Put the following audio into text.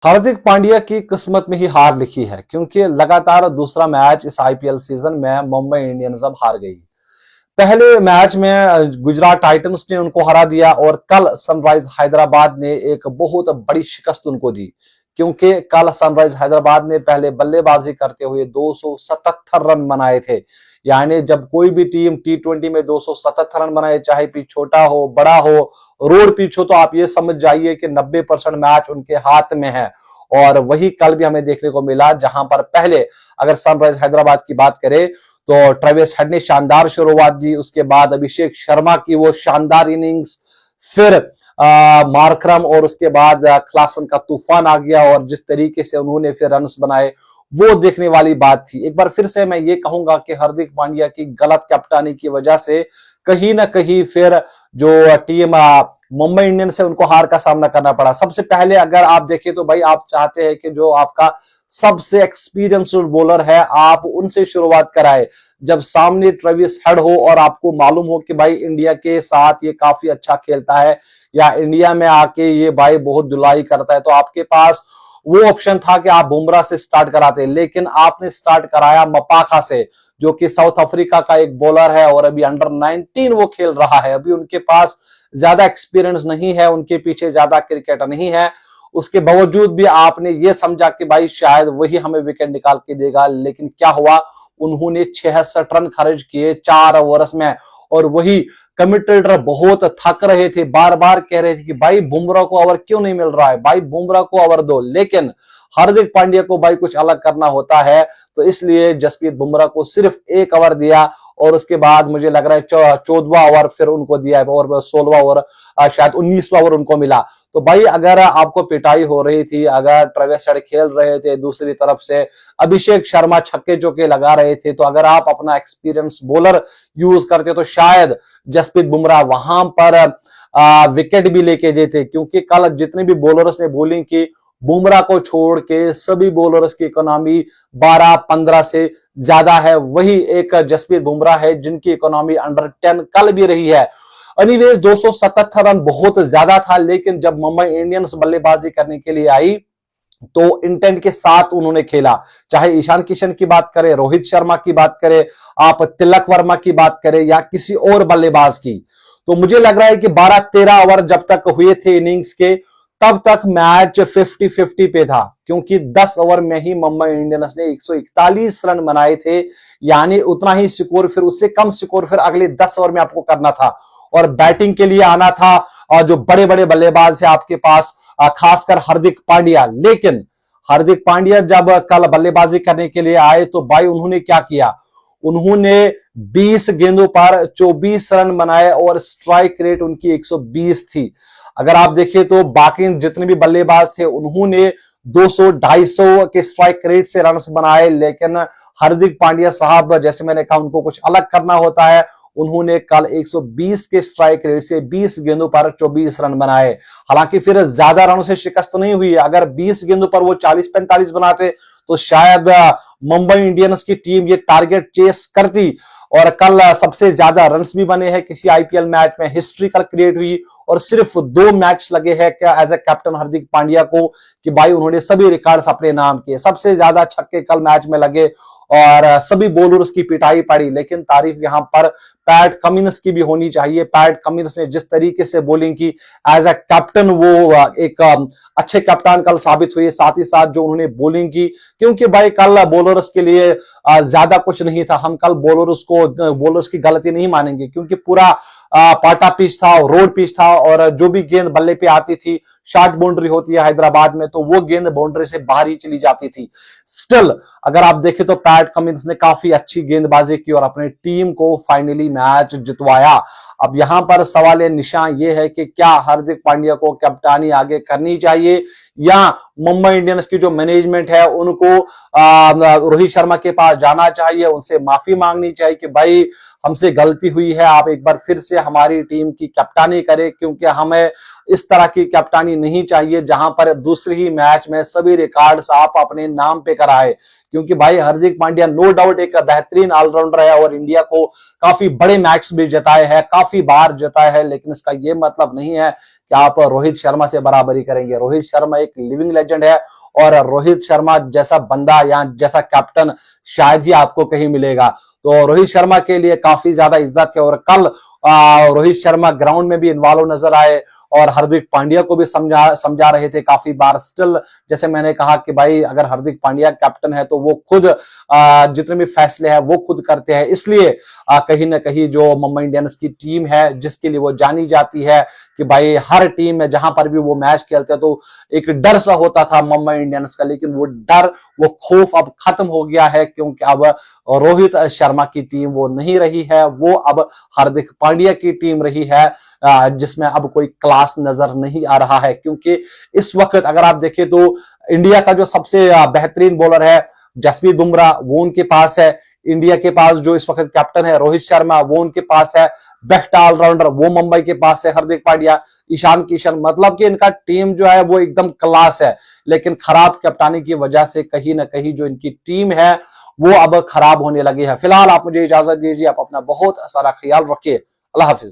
हार्दिक पांड्या की किस्मत में ही हार लिखी है, क्योंकि लगातार दूसरा मैच इस आईपीएल सीजन में मुंबई इंडियंस अब हार गई। पहले मैच में गुजरात टाइटंस ने उनको हरा दिया और कल सनराइज हैदराबाद ने एक बहुत बड़ी शिकस्त उनको दी, क्योंकि कल सनराइज हैदराबाद ने पहले बल्लेबाजी करते हुए 277 रन बनाए थे। यानी जब कोई भी टीम टी20 में 277 रन बनाए, चाहे पिच छोटा हो बड़ा हो, रोड पिच हो, तो आप ये समझ जाइए कि 90% मैच उनके हाथ में है। और वही कल भी हमें देखने को मिला, जहां पर पहले अगर सनराइज हैदराबाद की बात करें तो ट्रेविस हेड ने शानदार शुरुआत दी, उसके बाद अभिषेक शर्मा की वो शानदार इनिंग्स, फिर मार्करम और उसके बाद क्लासन का तूफान आ गया और जिस तरीके से उन्होंने फिर रन्स बनाए वो देखने वाली बात थी। एक बार फिर से मैं ये कहूंगा कि हार्दिक पांड्या की गलत कप्तानी की वजह से कहीं ना कहीं फिर जो टीम मुंबई इंडियंस है उनको हार का सामना करना पड़ा। सबसे पहले अगर आप देखें तो भाई आप चाहते हैं कि जो आपका सबसे एक्सपीरियंस्ड बॉलर है आप उनसे शुरुआत कराए, जब सामने ट्रेविस हेड हो और आपको मालूम हो कि भाई इंडिया के साथ ये काफी अच्छा खेलता है या इंडिया में आके ये भाई बहुत धुलाई करता है, तो आपके पास वो ऑप्शन था कि आप बुमराह से स्टार्ट कराते, लेकिन आपने स्टार्ट कराया मपाखा से, जो कि साउथ अफ्रीका का एक बॉलर है और अभी अंडर 19 वो खेल रहा है। अभी उनके पास ज्यादा एक्सपीरियंस नहीं है, उनके पीछे ज्यादा क्रिकेटर नहीं है, उसके बावजूद भी आपने ये समझा कि भाई शायद वही हमें विकेट निकाल के देगा, लेकिन क्या हुआ, उन्होंने 66 रन खर्च किए 4 ओवर्स में। और वही कमेंटेटर बहुत थक रहे थे, बार बार कह रहे थे कि भाई बुमराह को ओवर क्यों नहीं मिल रहा है, भाई बुमराह को ओवर दो, लेकिन हार्दिक पांड्या को भाई कुछ अलग करना होता है, तो इसलिए जसप्रीत बुमराह को सिर्फ 1 ओवर दिया और उसके बाद मुझे लग रहा है 14वां ओवर फिर उनको दिया है और 16वां ओवर शायद 19वां ओवर उनको मिला। तो भाई अगर आपको पिटाई हो रही थी, अगर ट्रेविस हेड खेल रहे थे, दूसरी तरफ से अभिषेक शर्मा छक्के चौके लगा रहे थे, तो अगर आप अपना एक्सपीरियंस बॉलर यूज करते तो शायद जसप्रीत बुमराह वहां पर विकेट भी लेके देते, क्योंकि कल जितने भी बॉलर्स ने बॉलिंग की, बुमराह को छोड़ के सभी बॉलर्स की इकोनॉमी 12-15 से ज्यादा है। वही एक जसप्रीत बुमराह है जिनकी इकोनॉमी अंडर 10 कल भी रही है। एनीवेज 277 रन बहुत ज्यादा था, लेकिन जब मुंबई इंडियंस बल्लेबाजी करने के लिए आई तो इंटेंट के साथ उन्होंने खेला। चाहे ईशान किशन की बात करें, रोहित शर्मा की बात करें, आप तिलक वर्मा की बात करें या किसी और बल्लेबाज की, तो मुझे लग रहा है कि 12-13 ओवर जब तक हुए थे इनिंग्स के, तब तक मैच 50-50 पे था, क्योंकि 10 ओवर में ही मुंबई इंडियंस ने 141 रन बनाए थे। यानी उतना ही स्कोर, फिर उससे कम स्कोर फिर अगले 10 ओवर में आपको करना था और बैटिंग के लिए आना था। और जो बड़े बड़े बल्लेबाज है आपके पास, खासकर हार्दिक पांड्या, लेकिन हार्दिक पांड्या जब कल बल्लेबाजी करने के लिए आए तो भाई उन्होंने क्या किया, उन्होंने 20 गेंदों पर 24 रन बनाए और स्ट्राइक रेट उनकी 120 थी। अगर आप देखें तो बाकी जितने भी बल्लेबाज थे उन्होंने 200-250 के स्ट्राइक रेट से रन बनाए, लेकिन हार्दिक पांड्या साहब, जैसे मैंने कहा, उनको कुछ अलग करना होता है। उन्होंने कल 120 के स्ट्राइक रेट से 20 गेंदों पर 24 रन बनाए। हालांकि फिर ज्यादा रनों से शिकस्त नहीं हुई, अगर 20 गेंदों पर वो 40-45 बनाते तो शायद मुंबई इंडियंस की टीम ये टारगेट चेस करती। और कल सबसे ज्यादा रन्स भी बने हैं किसी आईपीएल मैच में, हिस्ट्री कल क्रिएट हुई और सिर्फ 2 मैच लगे हैं क्या as a captain Hardik Pandya को कि भाई उन्होंने सभी रिकॉर्ड्स अपने नाम किए। सबसे ज्यादा छक्के कल मैच में लगे और सभी बॉलर्स की पिटाई पड़ी, लेकिन तारीफ यहां पर पैट कमिंस की भी होनी चाहिए। पैट कमिंस ने जिस तरीके से बॉलिंग की एज ए कैप्टन, वो एक अच्छे कप्तान कल साबित हुए, साथ ही साथ जो उन्होंने बॉलिंग की, क्योंकि भाई कल बॉलर्स के लिए ज्यादा कुछ नहीं था। हम कल बॉलर्स की गलती नहीं मानेंगे, क्योंकि पूरा पाटा पिच था, रोड पिच था और जो भी गेंद बल्ले पे आती थी, शॉर्ट बाउंड्री होती है हैदराबाद में, तो वो गेंद बाउंड्री से बाहर ही चली जाती थी। स्टिल अगर आप देखें तो पैट कमिंस ने काफी अच्छी गेंदबाजी की और अपनी टीम को फाइनली मैच जितवाया। अब यहां पर सवाल निशान ये है कि क्या हार्दिक पांड्या को कप्तानी आगे करनी चाहिए या मुंबई इंडियंस की जो मैनेजमेंट है उनको रोहित शर्मा के पास जाना चाहिए, उनसे माफी मांगनी चाहिए कि भाई हमसे गलती हुई है, आप एक बार फिर से हमारी टीम की कप्तानी करें, क्योंकि हमें इस तरह की कप्तानी नहीं चाहिए जहां पर दूसरे ही मैच में सभी रिकॉर्ड्स आप अपने नाम पे कराए। क्योंकि भाई हार्दिक पांड्या नो डाउट एक बेहतरीन ऑलराउंडर है और इंडिया को काफी बड़े मैच भी जिताए हैं, काफी बार जिताए हैं, लेकिन इसका यह मतलब नहीं है कि आप रोहित शर्मा से बराबरी करेंगे। रोहित शर्मा एक लिविंग लेजेंड है और रोहित शर्मा जैसा बंदा या जैसा कैप्टन शायद ही आपको कहीं मिलेगा। तो रोहित शर्मा के लिए काफी ज्यादा इज्जत है और कल रोहित शर्मा ग्राउंड में भी इन्वॉल्व नजर आए और हार्दिक पांड्या को भी समझा रहे थे काफी बार। स्टिल जैसे मैंने कहा कि भाई अगर हार्दिक पांड्या कैप्टन है तो वो खुद जितने भी फैसले हैं वो खुद करते हैं, इसलिए कहीं ना कहीं जो मुंबई इंडियंस की टीम है जिसके लिए वो जानी जाती है कि भाई हर टीम में जहां पर भी वो मैच खेलते हैं तो एक डर सा होता था मुंबई इंडियंस का, लेकिन वो डर वो खौफ अब खत्म हो गया है क्योंकि अब रोहित शर्मा की टीम वो नहीं रही है, वो अब हार्दिक पांड्या की टीम रही है जिसमें अब कोई क्लास नजर नहीं आ रहा है। क्योंकि इस वक्त अगर आप देखें तो इंडिया का जो सबसे बेहतरीन बॉलर है जसप्रीत बुमराह वो उनके पास है, इंडिया के पास जो इस वक्त कैप्टन है रोहित शर्मा वो उनके पास है, बेस्ट ऑलराउंडर वो मुंबई के पास है हार्दिक पांड्या, ईशान किशन, मतलब कि इनका टीम जो है वो एकदम क्लास है। लेकिन खराब कप्तानी की वजह से कहीं ना कहीं जो इनकी टीम है वो अब खराब होने लगी है। फिलहाल आप मुझे इजाजत दीजिए, आप अपना बहुत सारा ख्याल रखिए। अल्लाह हाफिज।